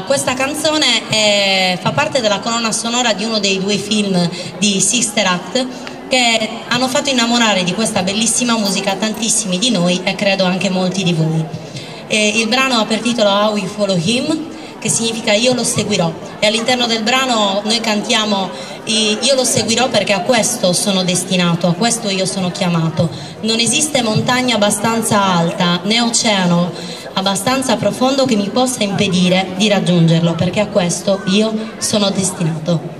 Questa canzone fa parte della colonna sonora di uno dei due film di Sister Act che hanno fatto innamorare di questa bellissima musica tantissimi di noi e credo anche molti di voi. Il brano ha per titolo How We Follow Him, che significa io lo seguirò, e all'interno del brano noi cantiamo io lo seguirò perché a questo sono destinato, a questo io sono chiamato. Non esiste montagna abbastanza alta né oceano abbastanza profondo che mi possa impedire di raggiungerlo, perché a questo io sono destinato.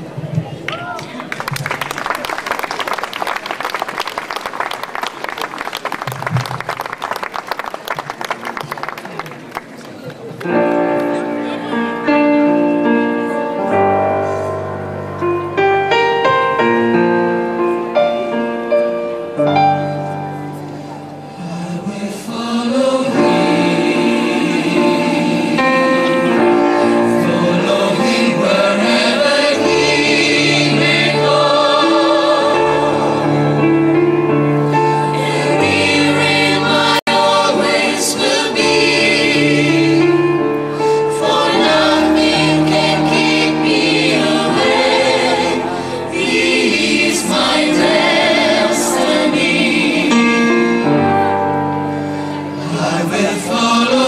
I will follow.